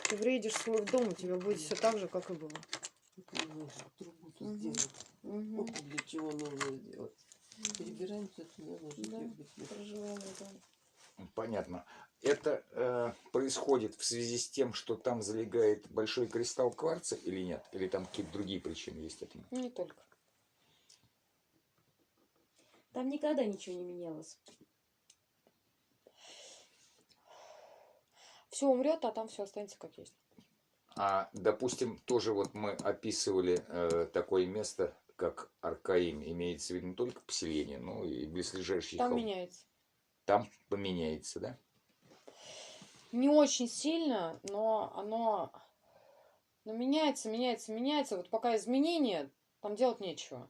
S2: Ты приедешь в свой дом, у тебя будет все так же, как и было.
S3: Нужно трубу
S4: Мгм.
S3: сделать.
S4: Угу.
S3: Вот для чего нужно сделать. Перебираемся туда, жить
S4: Да.
S3: быстрее.
S4: Проживание, да.
S1: Понятно. Это происходит в связи с тем, что там залегает большой кристалл кварца или нет? Или там какие-то другие причины есть этому?
S2: Не только.
S4: Там никогда ничего не менялось.
S2: Все умрет, а там все останется как есть.
S1: А, допустим, тоже вот мы описывали такое место, как Аркаим. Имеется в виду не только поселение, но и близлежащие
S2: Там
S1: холмы.
S2: меняется.
S1: Там поменяется, да?
S2: Не очень сильно, но оно меняется. Вот пока изменения, там делать нечего.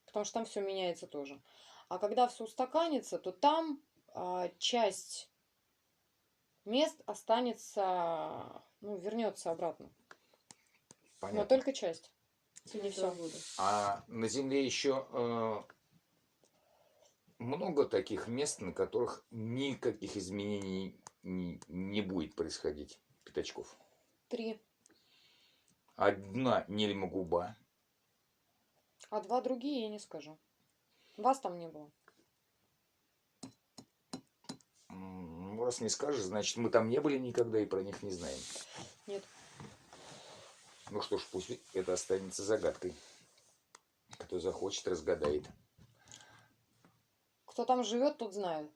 S2: Потому что там все меняется тоже. А когда все устаканится, то там часть мест останется, ну, вернется обратно. Но
S1: Понятно.
S2: только часть. И
S4: Всё.
S2: всё.
S1: А на Земле еще много таких мест, на которых никаких изменений не будет происходить, пятачков.
S2: 3.
S1: Одна Нельмогуба.
S2: А 2 другие я не скажу. Вас там не было.
S1: Ну, раз не скажешь, значит, мы там не были никогда и про них не знаем.
S2: Нет.
S1: Ну что ж, пусть это останется загадкой. Кто захочет, разгадает.
S2: Кто там живет, тот знает.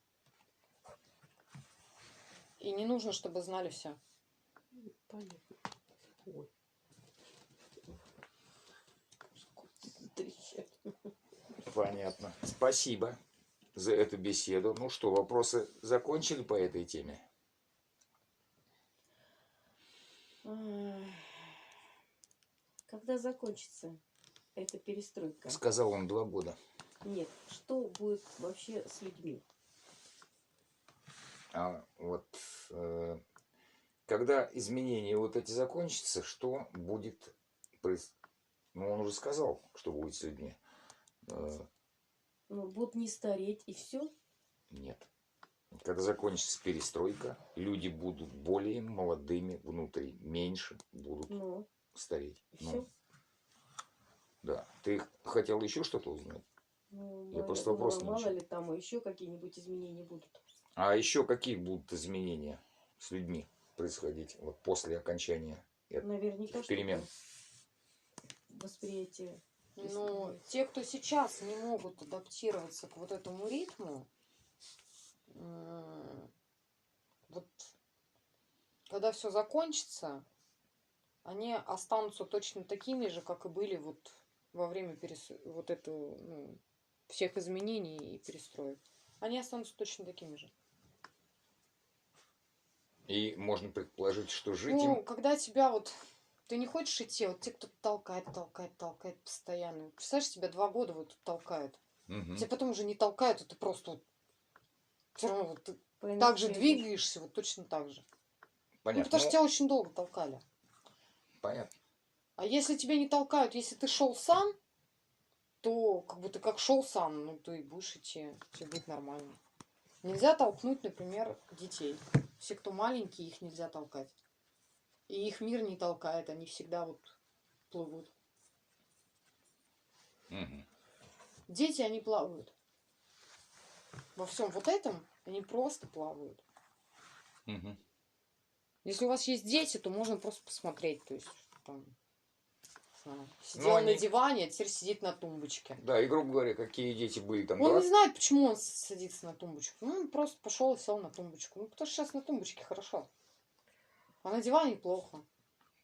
S2: И не нужно, чтобы знали все.
S3: Понятно. Ой.
S4: Трещать.
S1: Понятно. Спасибо за эту беседу. Ну что, вопросы закончили по этой теме?
S4: Когда закончится эта перестройка?
S1: Сказал он 2 года.
S4: Нет, что будет вообще с людьми?
S1: А вот когда изменения вот эти закончатся, что будет происходить? Ну, он уже сказал, что будет с людьми.
S4: Ну, будут не стареть и все?
S1: Нет. Когда закончится перестройка, люди будут более молодыми внутри, меньше будут
S4: Ну,
S1: стареть.
S4: и все?
S1: Да. Ты хотел еще что-то узнать?
S4: Ну,
S1: Я просто вопрос не
S4: мало
S1: учил.
S4: ли там еще какие-нибудь изменения будут.
S1: А еще какие будут изменения с людьми происходить вот после окончания
S4: Наверняка
S1: перемен?
S4: что-то восприятие.
S2: Но те, кто сейчас не могут адаптироваться к вот этому ритму, вот когда все закончится, они останутся точно такими же, как и были вот во время вот этого, всех изменений и перестроек. Они останутся точно такими же.
S1: И можно предположить, что жить
S2: Ну,
S1: им...
S2: когда тебя вот... Ты не хочешь идти, вот те, кто толкает постоянно. Представляешь, тебя 2 года вот тут толкают.
S1: Мгм.
S2: Тебя потом уже не толкают, а ты просто вот... Все равно вот ты
S4: По
S2: так же
S4: инерции
S2: двигаешься, вот точно так же. Ну,
S1: Понятно.
S2: потому что
S1: Ну,
S2: тебя очень долго толкали.
S1: понятно.
S2: А если тебя не толкают, если ты шел сам, то как бы ты как шел сам, ну ты и будешь идти, все будет нормально. Нельзя толкнуть, например, детей. Все, кто маленькие, их нельзя толкать. И их мир не толкает, они всегда вот плывут.
S1: Мгм.
S2: Дети, они плавают. Во всем вот этом они просто плавают.
S1: Мгм.
S2: Если у вас есть дети, то можно просто посмотреть. То есть, там, не знаю, сидел
S1: Ну,
S2: на
S1: они-
S2: диване, а теперь сидит на тумбочке.
S1: Да, и, грубо говоря, какие дети были там
S2: Он не
S1: 20...
S2: знает, почему он садится на тумбочку. Ну, он просто пошел и сел на тумбочку. Ну, потому что сейчас на тумбочке хорошо. А на диване плохо.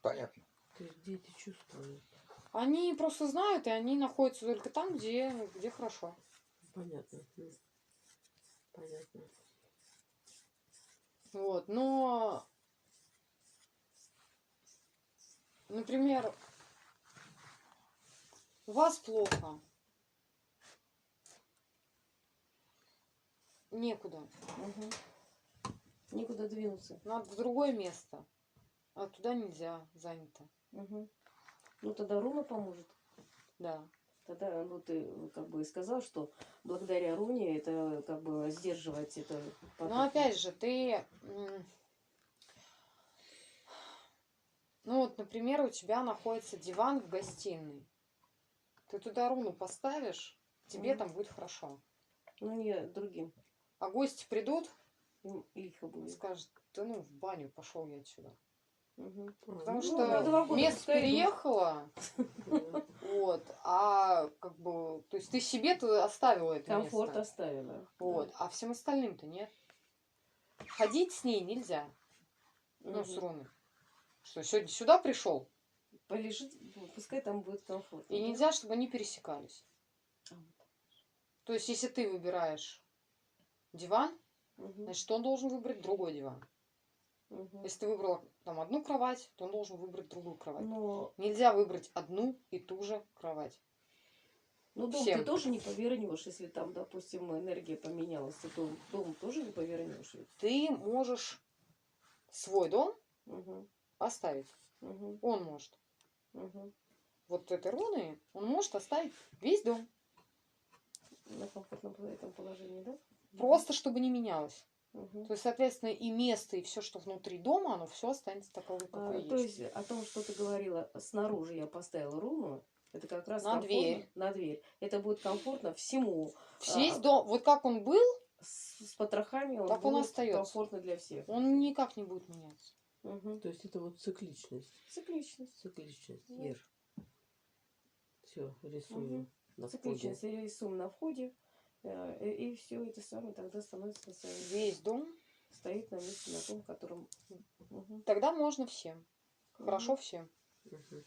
S1: Понятно.
S3: То есть дети чувствуют.
S2: Они просто знают, и они находятся только там, где хорошо.
S3: Понятно. Понятно.
S2: Вот, но, например, у вас плохо. Некуда.
S4: Мгм. Никуда двинуться.
S2: Надо в другое место. А туда нельзя, занято.
S4: Мгм. Ну, тогда руна поможет.
S2: Да.
S4: Тогда, ну, ты как бы сказал, что благодаря руне это как бы сдерживать это поток.
S2: Но опять же, ты... Ну вот, например, у тебя находится диван в гостиной. Ты туда руну поставишь, тебе
S4: Мгм.
S2: там будет хорошо.
S4: Ну, не другим.
S2: А гости придут
S4: Им лихо
S2: и
S4: будет.
S2: скажут, да ну в баню пошел я отсюда.
S4: Мгм.
S2: Потому
S3: Ну,
S2: что
S4: на 2 года
S2: место
S4: пускай идут.
S2: переехало, вот, а как бы, то есть ты себе-то оставила это
S4: Комфорт
S2: место.
S4: оставила.
S2: Вот, а всем остальным-то нет. Ходить с ней нельзя, ну, с
S4: Мгм.
S2: руной. Что, сегодня сюда пришел,
S4: Полежит, пускай там будет комфортно.
S2: и
S4: да?
S2: нельзя, чтобы они пересекались.
S4: А,
S2: То есть, если ты выбираешь диван,
S4: Мгм.
S2: значит, он должен выбрать другой диван.
S4: Мгм.
S2: Если ты выбрала там одну кровать, то он должен выбрать другую кровать.
S4: Но,
S2: Нельзя выбрать одну и ту же кровать.
S4: ну, дом
S2: Всем.
S4: ты тоже не повернешь, если там, допустим, энергия поменялась, то дом тоже не повернешь. ведь.
S2: Ты можешь свой дом
S4: Мгм.
S2: оставить.
S4: Мгм.
S2: Он может.
S4: Мгм.
S2: вот этой руны, он может оставить весь дом.
S4: На комфортном этом положении, да?
S2: Просто чтобы не менялось.
S4: Мгм.
S2: То есть, соответственно, и место, и все, что внутри дома, оно все останется таковым, какое
S4: То
S2: есть.
S4: есть о том, что ты говорила, снаружи я поставила руну, это как раз
S2: На
S4: комфортно
S2: дверь.
S4: на дверь. Это будет комфортно всему.
S2: Весь дом, вот как он был,
S4: С потрохами он
S2: так он
S4: будет
S2: остается.
S4: комфортно для всех.
S2: он никак не будет меняться.
S4: Мгм.
S3: То есть это вот цикличность.
S4: Цикличность.
S3: Цикличность.
S4: Да.
S3: Ир. Все, рисую
S4: Мгм.
S3: на входе.
S4: Цикличность рисуем на входе. И все это самое тогда становится
S2: Весь дом,
S4: стоит на месте, на том, котором. Мгм.
S2: тогда можно всем. Хорошо всем.
S3: Мгм.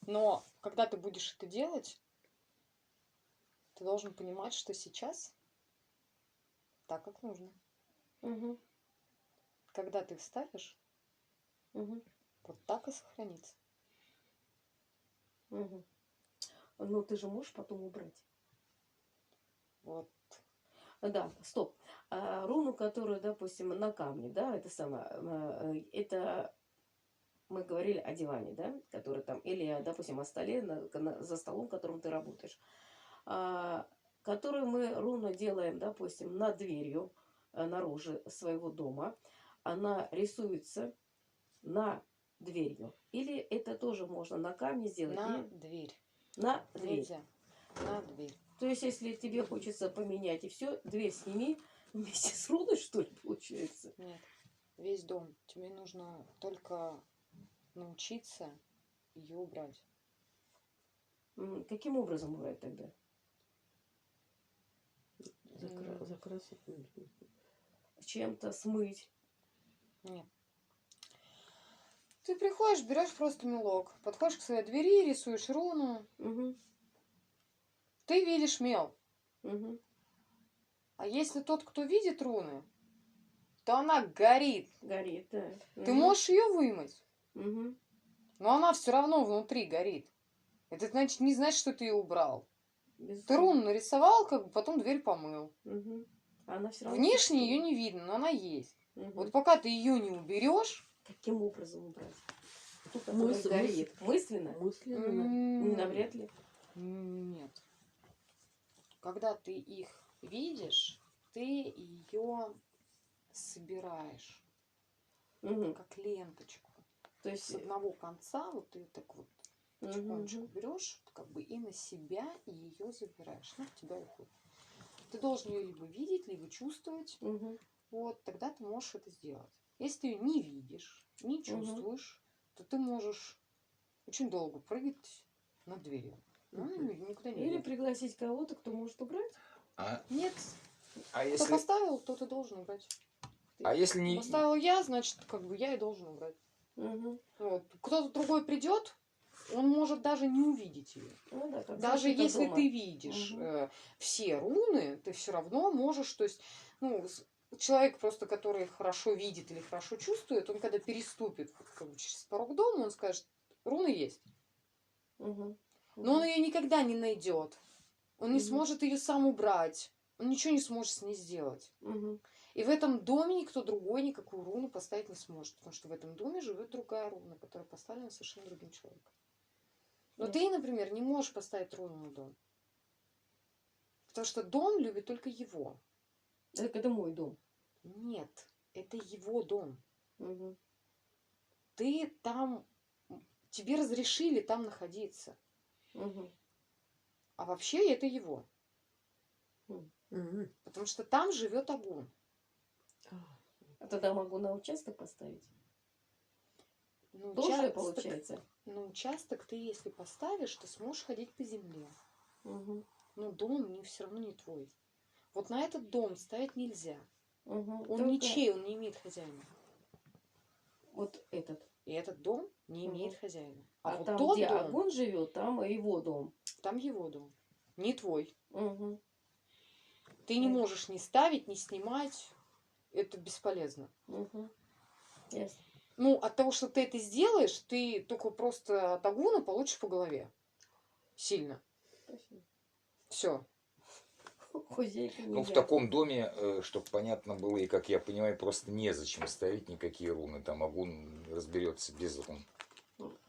S2: Но когда ты будешь это делать, ты должен понимать, что сейчас так, как нужно.
S4: Мгм.
S2: Когда ты вставишь,
S4: Мгм.
S2: вот так и сохранится.
S4: Мгм. Но ты же можешь потом убрать.
S2: Вот.
S4: Да, стоп. Руну, которую, допустим, на камне, да, это самое, это мы говорили о диване, да, который там, или, допустим, о столе, за столом, которым ты работаешь, которую мы руну делаем, допустим, над дверью, наружу своего дома, она рисуется на дверью. Или это тоже можно на камне сделать?
S2: На
S4: Или
S2: дверь.
S4: на дверь.
S2: Нельзя. На дверь.
S4: То есть, если тебе хочется поменять и все, дверь сними вместе с руной, что ли, получается?
S2: Нет. Весь дом. Тебе нужно только научиться ее убрать.
S4: Каким образом убрать тогда?
S3: Закрасить.
S4: Чем-то смыть.
S2: Нет. Ты приходишь, берешь просто мелок, подходишь к своей двери, рисуешь руну.
S4: Угу,
S2: Ты видишь мел.
S4: угу.
S2: А если тот, кто видит руны, то она горит.
S4: Горит, да.
S2: Ты можешь ее вымыть,
S4: Угу.
S2: но она все равно внутри горит. Это значит, не значит, что ты ее убрал. Ты
S4: Безусловно.
S2: руну нарисовал, как бы потом дверь помыл.
S4: Угу. Она все равно.
S2: Внешне ее не видно, но она есть.
S4: Угу.
S2: Вот пока ты ее не уберешь,
S4: Каким образом убрать? Ту, которая
S3: Мысль-
S4: горит. Мысленно?
S3: Мысленно.
S4: Навряд ли.
S2: нет. Когда ты их видишь, ты ее собираешь,
S4: Угу.
S2: как ленточку.
S4: То
S2: С
S4: есть.
S2: одного конца вот ты так вот потихонечку
S4: Угу.
S2: берешь, как бы и на себя ее забираешь. Ну, в тебя уходит. Ты должен ее либо видеть, либо чувствовать.
S4: Угу.
S2: Вот, тогда ты можешь это сделать. Если ты ее не видишь, не чувствуешь, то ты можешь очень долго прыгать над дверью. Но она никуда не
S4: Или
S2: идет.
S4: пригласить кого-то, кто может убрать.
S1: А,
S2: Нет.
S1: а
S2: Кто
S1: если,
S2: поставил, тот и должен убрать.
S1: а если не...
S2: Поставила я, значит, как бы я и должен убрать.
S4: Угу.
S2: Вот. Кто-то другой придет, он может даже не увидеть ее.
S4: Ну да, как
S2: Даже
S4: защита
S2: если
S4: дома.
S2: ты видишь
S4: Мгм.
S2: все руны, ты все равно можешь, то есть, ну, человек просто, который хорошо видит или хорошо чувствует, он когда переступит как бы, через порог дома, он скажет, руны есть.
S4: Угу.
S2: Но он ее никогда не найдет. Он не
S4: Мгм.
S2: сможет ее сам убрать. Он ничего не сможет с ней сделать.
S4: Угу.
S2: И в этом доме никто другой никакую руну поставить не сможет, потому что в этом доме живет другая руна, которая поставлена совершенно другим человеком. Но
S4: Ясно.
S2: ты, например, не можешь поставить руну на дом. Потому что дом любит только его.
S4: Так это мой дом.
S2: Нет, это его дом.
S4: Угу.
S2: Ты там, тебе разрешили там находиться.
S4: Угу.
S2: А вообще это его.
S3: Мгм.
S2: Потому что там живет огонь.
S4: А тогда могу на участок поставить.
S2: На
S4: Тоже
S2: участок,
S4: получается.
S2: на участок ты, если поставишь, ты сможешь ходить по земле.
S4: Угу.
S2: Но дом все равно не твой. Вот на этот дом ставить нельзя.
S4: Угу.
S2: Он ничей, он не имеет хозяина.
S4: Вот этот.
S2: И этот дом не имеет
S4: Мгм.
S2: хозяина.
S4: А
S2: вот
S4: там,
S2: тот
S4: где
S2: дом,
S4: огонь живет, там и его дом.
S2: там его дом. Не твой.
S4: Угу.
S2: Ты не можешь ни ставить, ни снимать. Это бесполезно.
S4: Угу. Ясно.
S2: Ну, от того, что ты это сделаешь, ты только просто от огуна получишь по голове. Сильно.
S4: Спасибо.
S2: Все.
S4: Хозяйка не
S1: Ну, в
S4: я.
S1: таком доме, чтобы понятно было, и как я понимаю, просто незачем ставить никакие руны. Там огонь разберется без рун.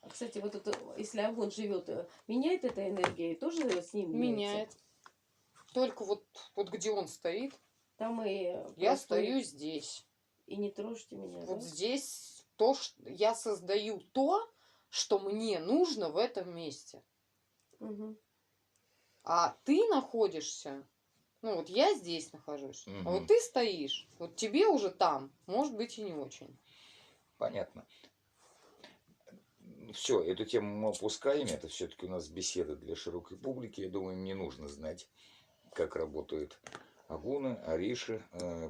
S4: Кстати, вот это, если огонь живет, меняет эта энергия, и тоже с ним
S2: Меняет. Только вот где он стоит,
S4: Там и
S2: я
S4: простой,
S2: стою здесь.
S4: и не трожьте меня,
S2: Вот
S4: да?
S2: здесь то, что я создаю то, что мне нужно в этом месте.
S4: Мгм.
S2: А ты находишься, ну вот я здесь нахожусь, а
S1: Мгм.
S2: вот ты стоишь, вот тебе уже там, может быть, и не очень.
S1: Понятно. Все, эту тему мы опускаем. Это все-таки у нас беседа для широкой публики. Я думаю, мне нужно знать, как работают агуны, ариши.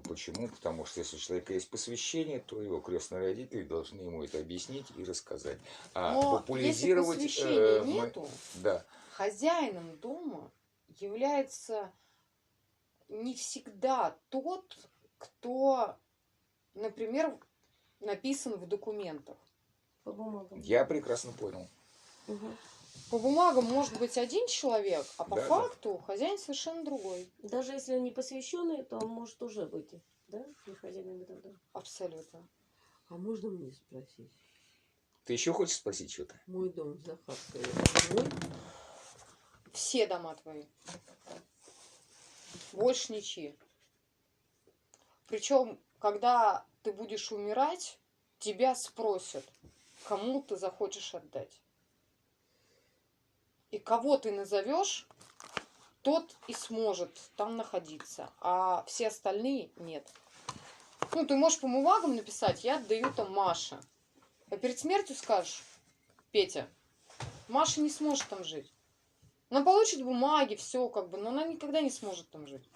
S1: Почему? Потому что если у человека есть посвящение, то его крестные родители должны ему это объяснить и рассказать. А
S2: Но если
S1: популяризировать
S2: посвящения
S1: мы...
S2: нету,
S1: Да.
S2: хозяином дома является не всегда тот, кто, например, написан в документах.
S4: По бумагам.
S1: Я прекрасно понял.
S4: Мгм.
S2: По бумагам может быть один человек, а по
S1: Да, да.
S2: факту хозяин совершенно другой.
S4: Даже если он не посвященный, то он может уже быть, да, не хозяином этого дома.
S2: Абсолютно.
S3: А можно мне спросить?
S1: Ты еще хочешь спросить что-то?
S3: Мой дом в Захарской, это мой?
S2: Все дома твои. Больше ничьи. Причем, когда ты будешь умирать, тебя спросят, кому ты захочешь отдать. И кого ты назовешь, тот и сможет там находиться, а все остальные нет. Ну, ты можешь по бумагам написать, я отдаю там Маше. А перед смертью скажешь, Петя, Маша не сможет там жить. Она получит бумаги, все как бы, но она никогда не сможет там жить.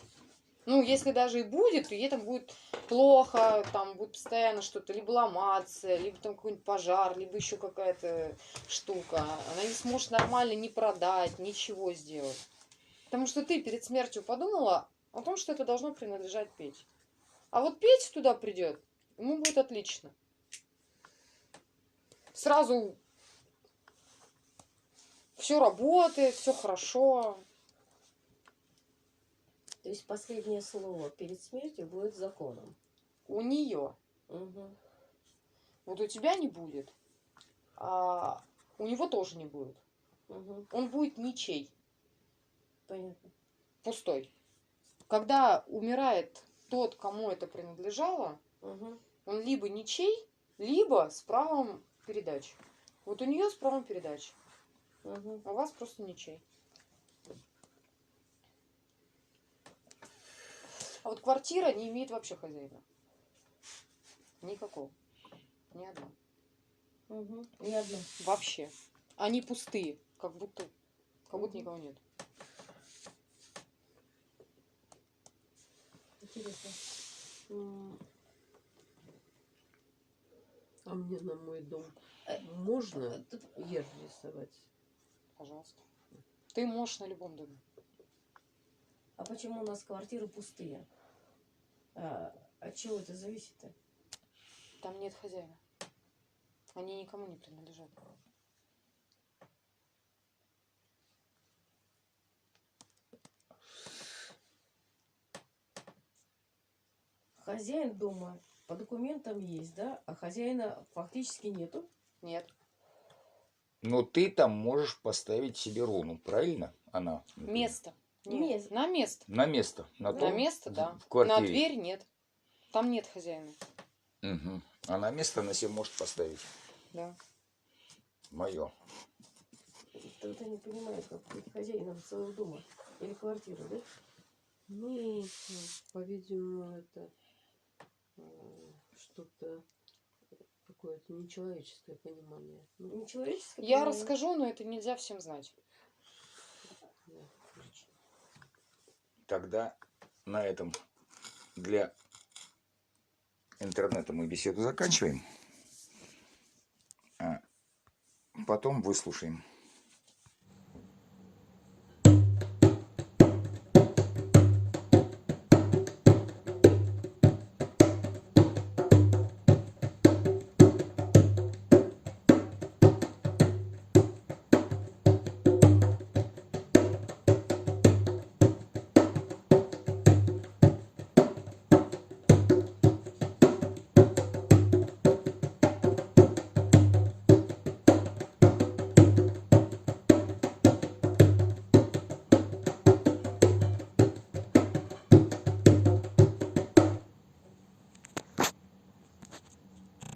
S2: Ну, если даже и будет, то ей там будет плохо, там будет постоянно что-то либо ломаться, либо там какой-нибудь пожар, либо еще какая-то штука. Она не сможет нормально ни продать, ничего сделать. Потому что ты перед смертью подумала о том, что это должно принадлежать Пете. А вот Петя туда придет, ему будет отлично. Сразу все работает, все хорошо.
S4: То есть последнее слово перед смертью будет законом.
S2: У нее.
S4: Угу.
S2: Вот у тебя не будет, а у него тоже не будет.
S4: Угу.
S2: Он будет ничей,
S4: Понятно.
S2: пустой. Когда умирает тот, кому это принадлежало,
S4: Угу.
S2: он либо ничей, либо с правом передачи. Вот у нее с правом передачи,
S4: Угу.
S2: а у вас просто ничей. А вот квартира не имеет вообще хозяина. Никакого. Ни одна.
S4: Угу. Не одна.
S2: Вообще. Они пустые, как будто никого нет.
S4: Интересно.
S3: А мне на мой дом можно ерш рисовать?
S2: Пожалуйста. Ты можешь на любом доме.
S4: А почему у нас квартиры пустые? От чего это зависит-то?
S2: Там нет хозяина. Они никому не принадлежат.
S4: Хозяин дома по документам есть, да? А хозяина фактически нету.
S2: Нет.
S1: Но ты там можешь поставить себе руну, правильно? Она. например.
S2: Место. Нет. На место.
S1: На место. На,
S2: На
S1: том,
S2: место, да.
S1: В квартире.
S2: На дверь нет. Там нет хозяина.
S1: Угу. А на место она себе может поставить.
S2: Да.
S1: Мое.
S4: Кто-то не понимает, как быть хозяином своего дома или квартиры, да?
S3: Ну, по-видимому, это что-то какое-то нечеловеческое понимание. Ну,
S4: Нечеловеческое
S2: Я
S4: понимание.
S2: расскажу, но это нельзя всем знать.
S3: да, отлично.
S1: Тогда на этом для интернета мы беседу заканчиваем. А потом выслушаем.